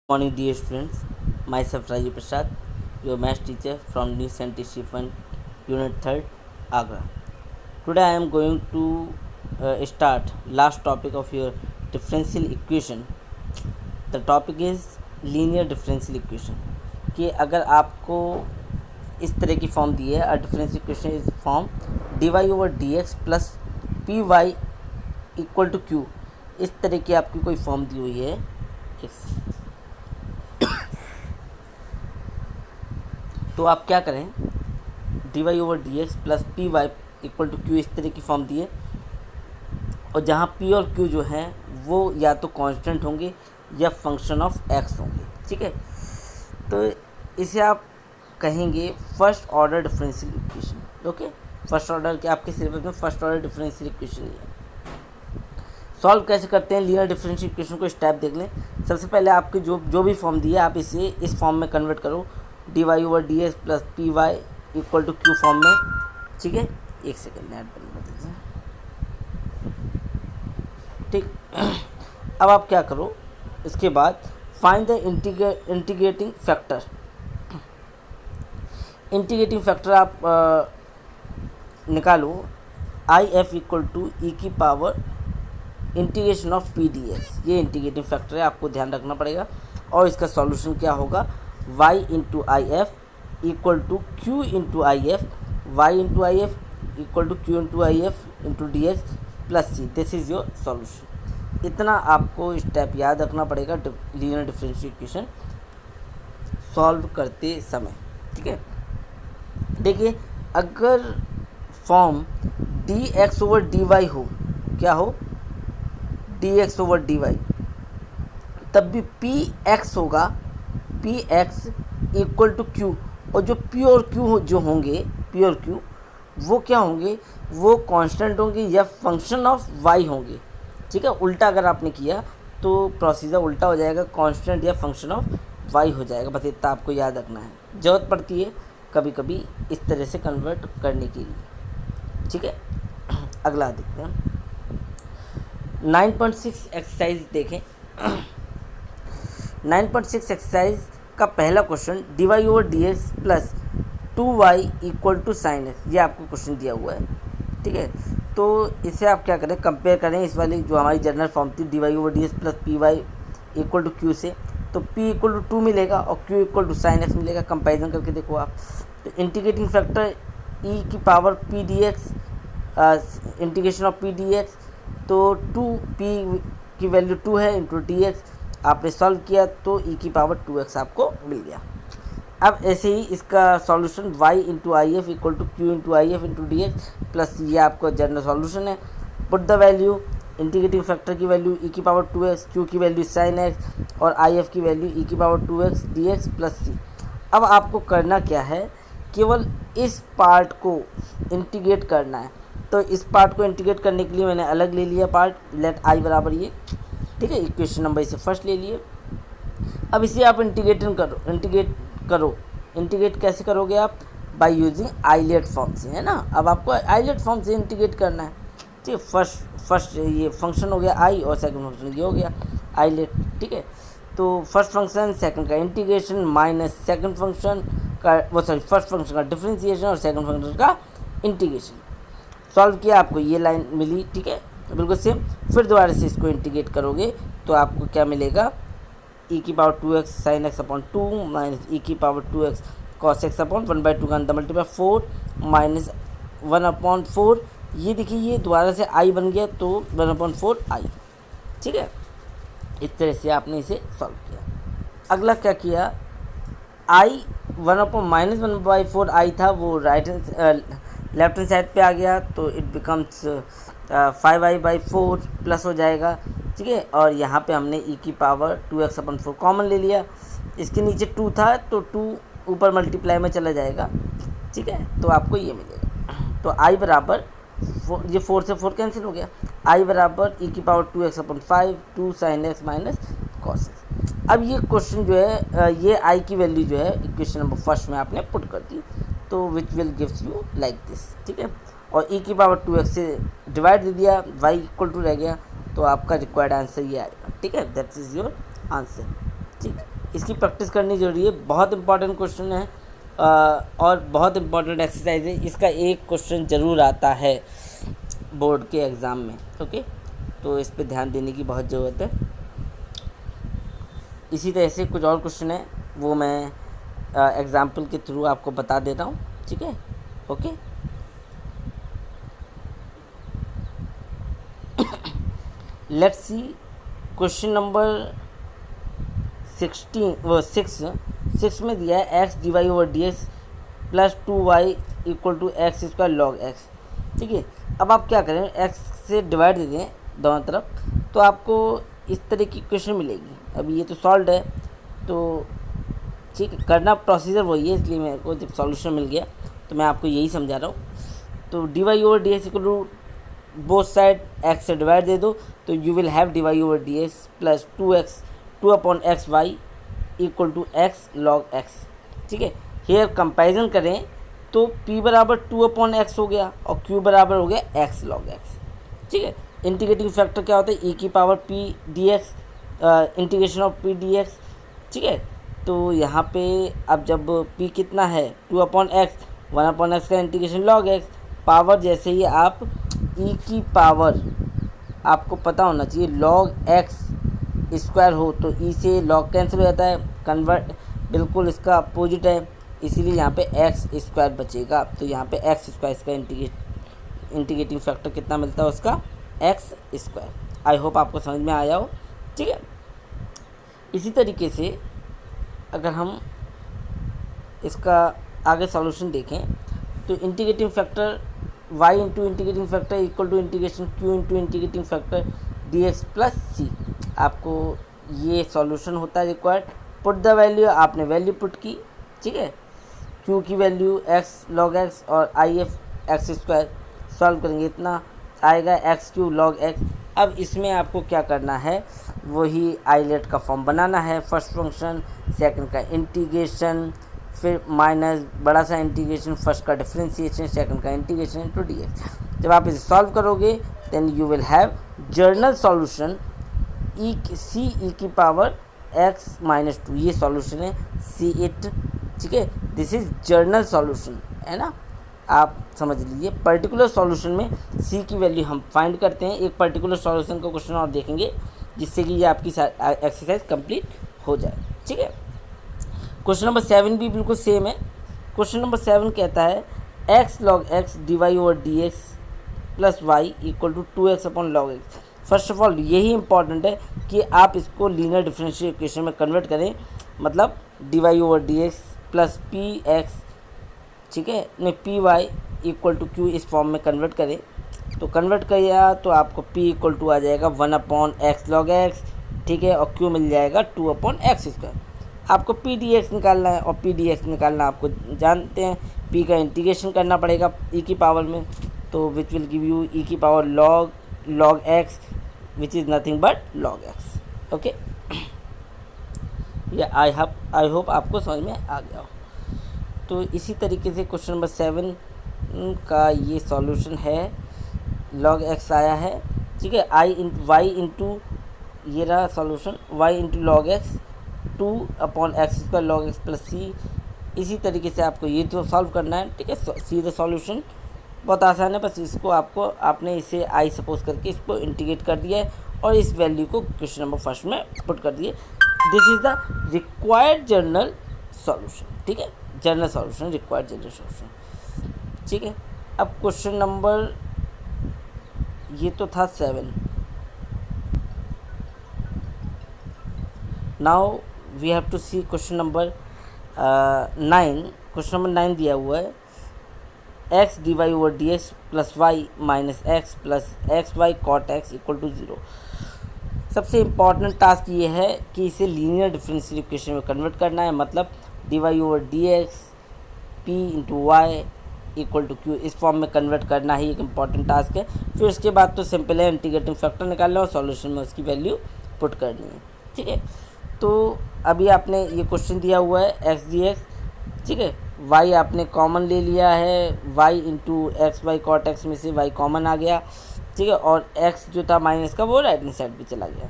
Morning, dear students. Myself Rajiv Prasad, your math teacher from New St. Stephen, Unit 3rd, Agra. Today I am going to start last topic of your differential equation. The topic is linear differential equation. कि अगर आपको इस तरह की form दी है, differential equation is form dy over dx plus P Y equal to Q, इस तरह की आपकी कोई फॉर्म दी हुई है तो आप क्या करें, D Y over D x plus P Y equal to Q, इस तरह की फॉर्म दिए और जहाँ पी और क्यू जो है वो या तो कांस्टेंट होंगे या फंक्शन ऑफ एक्स होंगे। ठीक है, तो इसे आप कहेंगे first order differential equation. Okay, first order के आपके सिलेबस में फर्स्ट ऑर्डर डिफरेंशियल इक्वेशन है। सॉल्व कैसे करते हैं लीनियर डिफरेंशियल इक्वेशन को, स्टेप देख लें। सबसे पहले आपके जो भी फॉर्म दिए आप इसे इस फॉर्म में कन्वर्ट करो, D Y over D x plus P Y equal to Q form में। ठीक है, एक सेकेंड नेट बंद कर दीजिए। ठीक, अब आप क्या करो, इसके बाद find the integrating factor. Integrating factor आप निकालो, आई एफ इक्वल टू ई की power integration of P D x. ये इंटीग्रेटिंग फैक्टर है, आपको ध्यान रखना पड़ेगा। और इसका सॉल्यूशन क्या होगा, y into I F equal to Q into I F, Y into I F equal to Q into I F into D x plus C. This is your solution. इतना आपको स्टेप याद रखना पड़ेगा linear differential equation solve करते समय। ठीक है, देखिए अगर form D X over D Y हो, क्या हो, D X over D Y, तब भी पी एक्स होगा, P X equal to Q. और जो पी और क्यू जो होंगे, पी और क्यू वो क्या होंगे, वो कांस्टेंट होंगे या फंक्शन ऑफ वाई होंगे। ठीक है, उल्टा अगर आपने किया तो प्रोसीजर उल्टा हो जाएगा, कांस्टेंट या फंक्शन ऑफ वाई हो जाएगा। बस इतना आपको याद रखना है, ज़रूरत पड़ती है कभी कभी इस तरह से कन्वर्ट करने के लिए। ठीक है, अगला देखते हैं 9.6 एक्सरसाइज देखें। 9.6 एक्सरसाइज का पहला question, D Y over D x plus 2y equal to sine X, ये आपको क्वेश्चन दिया हुआ है। ठीक है, तो इसे आप क्या करें, कंपेयर करें इस वाली जो हमारी जनरल फॉर्म थी D Y over D x plus P Y equal to Q से। तो p इक्वल टू 2 मिलेगा और q equal to sine X मिलेगा। कंपेरिजन करके देखो आप, तो इंटीग्रेटिंग फैक्टर e की power P D X, integration of P D X, तो 2p की वैल्यू 2 है इंटू डी एक्स, आपने सॉल्व किया तो e की पावर 2x आपको मिल गया। अब ऐसे ही इसका solution y into I F equal to Q into I F into D x plus, ये आपका जनरल सॉल्यूशन है। Put the value, integrating factor की वैल्यू e की पावर 2x, q की वैल्यू sin x और आई एफ की value e की power 2x dx plus c। अब आपको करना क्या है, केवल इस पार्ट को इंटीग्रेट करना है। तो इस पार्ट को इंटीग्रेट करने के लिए मैंने अलग ले लिया पार्ट, लेट आई बराबर ये। ठीक है, इक्वेशन नंबर इसे फर्स्ट ले लिए। अब इसे आप इंटीग्रेट करो। इंटीग्रेट कैसे करोगे आप, बाय यूजिंग आइलेट फॉर्म से, है ना। अब आपको आइलेट फॉर्म से इंटीग्रेट करना है। ठीक है, फर्स्ट ये फंक्शन हो गया आई और सेकंड फंक्शन ये हो गया आइलेट। ठीक है, तो फर्स्ट फंक्शन सेकंड का इंटीग्रेशन माइनस सेकंड फंक्शन का फर्स्ट फंक्शन का डिफरेंशिएशन और सेकंड फंक्शन का इंटीग्रेशन। सॉल्व किया, आपको ये लाइन मिली। ठीक है, बिल्कुल सेम। फिर दोबारा से इसको इंटीग्रेट करोगे तो आपको क्या मिलेगा, e की power 2x sine x upon 2 minus e की power 2x cos x upon 1/2 का अंदर मल्टीप्लाई 4 माइनस 1/4। ये देखिए ये दोबारा से i बन गया तो 1/4 i। ठीक है, इस तरह से आपने इसे सॉल्व किया। अगला क्या किया, i 1/-1/4 i था, वो लेफ्ट हैंड साइड पे आ गया तो इट बिकम्स 5i/4 प्लस हो जाएगा। ठीक है, और यहाँ पे हमने e की पावर 2x/4 कॉमन ले लिया। इसके नीचे 2 था तो 2 ऊपर मल्टीप्लाई में चला जाएगा। ठीक है, तो आपको ये मिलेगा। तो i बराबर, ये 4 से 4 कैंसिल हो गया, i बराबर e की power 2x/5 2 sine x minus cos x. अब ये क्वेश्चन जो है, ये i की वैल्यू जो है इक्वेशन नंबर फर्स्ट में आपने पुट कर दी, तो विच will gives you like this. ठीक है, और e की पावर 2x से डिवाइड दे दिया, y इक्वल टू रह गया, तो आपका रिक्वायर्ड आंसर ये आएगा। ठीक है, दैट इज़ योर आंसर। ठीक है। इसकी प्रैक्टिस करनी जरूरी है, बहुत इंपॉर्टेंट क्वेश्चन है और बहुत इंपॉर्टेंट एक्सरसाइज है। इसका एक क्वेश्चन ज़रूर आता है बोर्ड के एग्ज़ाम में। ओके, तो इस पे ध्यान देने की बहुत ज़रूरत है। इसी तरह से कुछ और क्वेश्चन है, वो मैं एग्जाम्पल के थ्रू आपको बता देता हूँ। ठीक है, okay. Let's see question number 6 में दिया है x D Y over D x plus 2y equal to X square log X. ठीक है, अब आप क्या करें, एक्स से डिवाइड दे दें दोनों तरफ, तो आपको इस तरह की क्वेश्चन मिलेगी। अभी ये तो सॉल्व है, तो ठीक है, करना प्रोसीजर वही है, इसलिए मेरे को जब सॉल्यूशन मिल गया तो मैं आपको यही समझा रहा हूँ। तो D Y over D X equal to both side X से डिवाइड दे दो, तो you will have D Y over D x plus 2 upon X Y equal to X log X. ठीक है, हेयर कंपैरिजन करें तो p बराबर 2 upon x हो गया और q बराबर हो गया x लॉग एक्स। ठीक है, इंटीग्रेटिंग फैक्टर क्या होता है, e की power p dx, integration of p dx। ठीक है, तो यहाँ पे अब जब p कितना है 2 अपॉन एक्स, 1 अपॉन एक्स का इंटीग्रेशन लॉग एक्स, पावर जैसे ही आप e की पावर आपको पता होना चाहिए लॉग एक्स स्क्वायर हो तो e से लॉग कैंसिल हो जाता है, कन्वर्ट बिल्कुल इसका अपोजिट है, इसीलिए यहाँ पे एक्स स्क्वायर बचेगा। तो यहाँ पे एक्स स्क्वायर इसका इंटीग्रेटिंग फैक्टर कितना मिलता है उसका, एक्स स्क्वायर। आई होप आपको समझ में आया हो। ठीक है, इसी तरीके से अगर हम इसका आगे सॉल्यूशन देखें तो integrating factor y into integrating factor equal to integration q into integrating factor dx plus c। आपको ये सॉल्यूशन होता है रिक्वायर्ड। पुट द वैल्यू, आपने वैल्यू पुट की। ठीक है, q की वैल्यू x log x और if x स्क्वायर, सॉल्व करेंगे इतना आएगा एक्स क्यू लॉग एक्स। अब इसमें आपको क्या करना है, वही आइलेट का फॉर्म बनाना है। फर्स्ट फंक्शन, सेकंड का इंटीग्रेशन, फिर माइनस बड़ा सा इंटीग्रेशन, फर्स्ट का डिफरेंशिएशन, सेकंड का इंटीग्रेशन इनटू dx। जब आप इसे सॉल्व करोगे then you will have general solution C E की पावर x माइनस 2। ये सॉल्यूशन है C8। ठीक है, दिस इज जर्नल सॉल्यूशन, है ना, आप समझ लीजिए। पर्टिकुलर सॉल्यूशन में c की वैल्यू हम फाइंड करते हैं। एक पर्टिकुलर सॉल्यूशन का क्वेश्चन और देखेंगे जिससे कि ये आपकी एक्सरसाइज कंप्लीट हो जाए। ठीक है, क्वेश्चन नंबर 7 भी बिल्कुल सेम है। क्वेश्चन नंबर 7 कहता है x log x D Y over D x plus y equal to 2x upon log x. First of all यही इंपॉर्टेंट है कि आप इसको लीनियर डिफरेंशियल इक्वेशन में कन्वर्ट करें, मतलब d Y over D x plus p x, ठीक है, नहीं p Y equal to Q, इस फॉर्म में कन्वर्ट करें। तो कन्वर्ट किया तो आपको p इक्वल टू आ जाएगा 1 अपॉन एक्स लॉग एक्स। ठीक है, और q मिल जाएगा 2 अपॉन एक्स स्क्वायर। आपको पी डी एक्स निकालना है और पी डी एक्स निकालना आपको जानते हैं, p का इंटीग्रेशन करना पड़ेगा e की पावर में, तो विच विल गिव यू e की power log x which is nothing but log x। Okay, ये आई होप आपको समझ में आ गया हो। तो इसी तरीके से क्वेश्चन नंबर 7 का ये सॉल्यूशन है, log x आया है। ठीक है, y इंटू ये रहा solution, y into log x 2 upon x square log x plus C. इसी तरीके से आपको ये तो सॉल्व करना है। ठीक है, सीधा सॉल्यूशन बहुत आसान है, बस इसको आपने इसे आई सपोज करके इसको इंटीग्रेट कर दिया है और इस वैल्यू को क्वेश्चन नंबर फर्स्ट में पुट कर दिए। This is the required general solution. ठीक है, general solution, required general solution. ठीक है, अब क्वेश्चन नंबर ये तो था 7। Now we have to see question number 9। Question number 9 दिया हुआ है x D Y over D x plus y minus x plus x y cot x equal to 0। सबसे इम्पॉर्टेंट टास्क ये है कि इसे लीनियर डिफरेंशियल इक्वेशन में convert करना है, मतलब d Y over D x p into y equal to Q, इस फॉर्म में कन्वर्ट करना ही एक इम्पॉर्टेंट टास्क है। फिर उसके बाद तो सिंपल है, इंटीग्रेटिंग फैक्टर निकालना और सॉल्यूशन में उसकी वैल्यू पुट करनी है। ठीक है, तो अभी आपने ये क्वेश्चन दिया हुआ है एक्स डी एक्स। ठीक है, y आपने कॉमन ले लिया है, y into x y cot x में से y कॉमन आ गया। ठीक है, और x जो था माइनस का वो राइट हैंड साइड पे चला गया।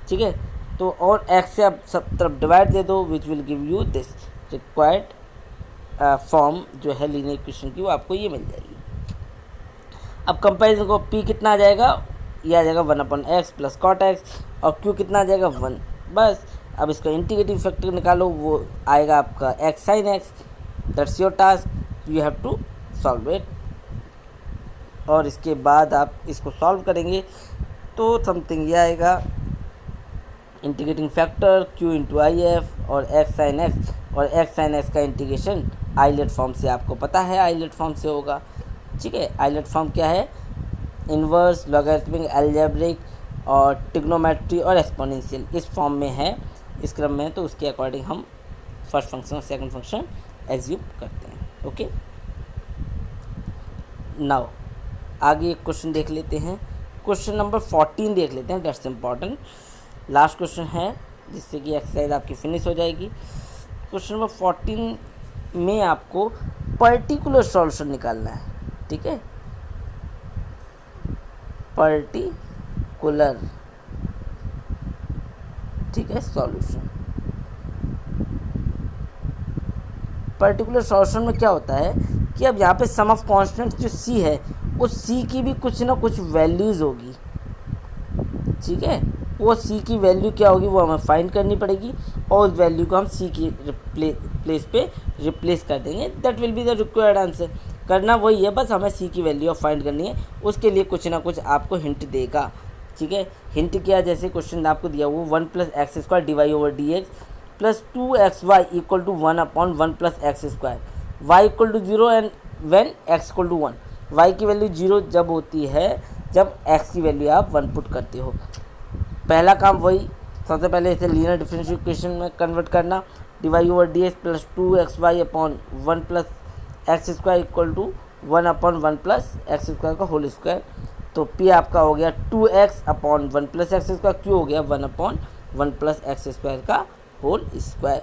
ठीक है, तो और x से आप सब तरफ डिवाइड दे दो, विच will give you this required form जो है लीनियर इक्वेशन की, वो आपको ये मिल जाएगी। अब कंपेरिजन को p कितना आ जाएगा, ये आ जाएगा 1/x प्लस कॉट एक्स, और q कितना आ जाएगा 1। बस अब इसका इंटीग्रेटिव फैक्टर निकालो, वो आएगा आपका x sin x। That's your task, you have to solve it. और इसके बाद आप इसको सॉल्व करेंगे तो समथिंग ये आएगा, integrating factor q into I F और x sin x, और x sin x का इंटीग्रेशन आइलेट फॉर्म से आपको पता है आइलेट फॉर्म से होगा। ठीक है, आइलेट फॉर्म क्या है, इन्वर्स, लॉगरिथमिक, अलजेब्रिक और ट्रिग्नोमेट्री और एक्सपोनेंशियल, इस फॉर्म में है, इस क्रम में है, तो उसके अकॉर्डिंग हम फर्स्ट फंक्शन और सेकंड फंक्शन एज्यूम करते हैं। ओके, नाउ आगे एक क्वेश्चन देख लेते हैं, क्वेश्चन नंबर 14 देख लेते हैं, दैट्स इम्पॉर्टेंट, लास्ट क्वेश्चन है जिससे कि एक्सरसाइज आपकी फिनिश हो जाएगी। क्वेश्चन नंबर 14 में आपको पर्टिकुलर सॉल्यूशन निकालना है। ठीक है, पर्टिकुलर, ठीक है, सॉल्यूशन। पर्टिकुलर सॉल्यूशन में क्या होता है कि अब यहाँ पे सम ऑफ कॉन्स्टेंट्स जो c है, उस c की भी कुछ ना कुछ वैल्यूज़ होगी। ठीक है, वो c की वैल्यू क्या होगी वो हमें फाइंड करनी पड़ेगी, और उस वैल्यू को हम c की प्लेस पे रिप्लेस कर देंगे। That will be the required answer. करना वही है, बस हमें c की वैल्यू फाइंड करनी है, उसके लिए कुछ ना कुछ आपको हिंट देगा। ठीक है, हिंट क्या, जैसे क्वेश्चन आपको दिया वो 1 + x² dy/dx plus 2xy equal to 1/1 + x², y equal to 0 and when x equal to 1। y की वैल्यू 0 जब होती है जब x की वैल्यू आप 1 पुट करते हो। पहला काम वही, सबसे पहले इसे लीनियर डिफरेंशियल इक्वेशन में कन्वर्ट करना, dy/dx plus 2xy/1 + x² equal to 1/1 + x² का होल स्क्वायर। तो p आपका हो गया 2x/1 + x², q हो गया 1/1 + x² का होल स्क्वायर।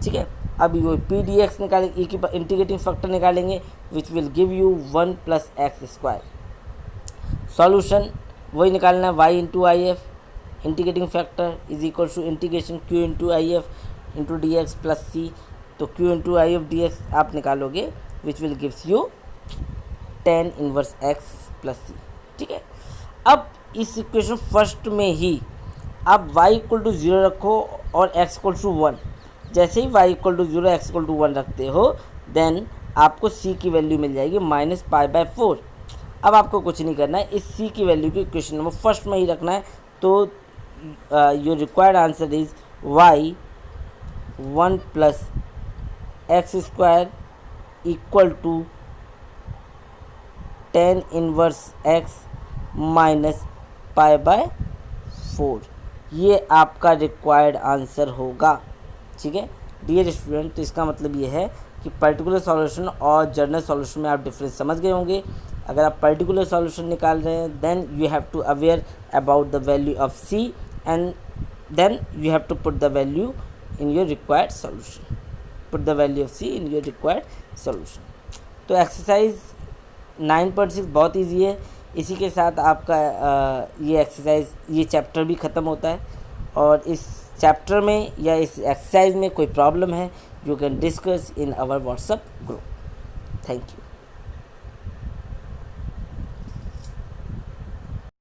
ठीक है, अब ये पी डी एक्स निकालेंगे, e की इंटीग्रेटिंग फैक्टर निकालेंगे, which will give you 1 + x²। Solution वही निकालना है, y into I F, integrating factor is equal to integration q into I F into D x plus C. तो q into I F D X आप निकालोगे, which will gives you tan inverse x plus C. ठीक है, अब इस equation first में ही आप y equal to 0 रखो और x इक्वल टू 1। जैसे ही y equal to 0 x equal to 1 रखते हो, देन आपको c की वैल्यू मिल जाएगी -π/4। अब आपको कुछ नहीं करना है, इस c की वैल्यू को इक्वेशन नंबर फर्स्ट में ही रखना है। तो your required answer is y 1 + x² equal to tan inverse x -π/4। ये आपका रिक्वायर्ड आंसर होगा। ठीक है डियर स्टूडेंट, तो इसका मतलब ये है कि पर्टिकुलर सॉल्यूशन और जनरल सॉल्यूशन में आप डिफरेंस समझ गए होंगे। अगर आप पर्टिकुलर सॉल्यूशन निकाल रहे हैं, then you have to aware about the value of c and then you have to put the value in your required solution, put the value of c in your required solution. तो exercise 9.6 बहुत easy है। इसी के साथ आपका ये exercise, ये chapter भी ख़त्म होता है। और इस चैप्टर में या इस एक्सरसाइज में कोई प्रॉब्लम है, you can discuss in our WhatsApp group. Thank you.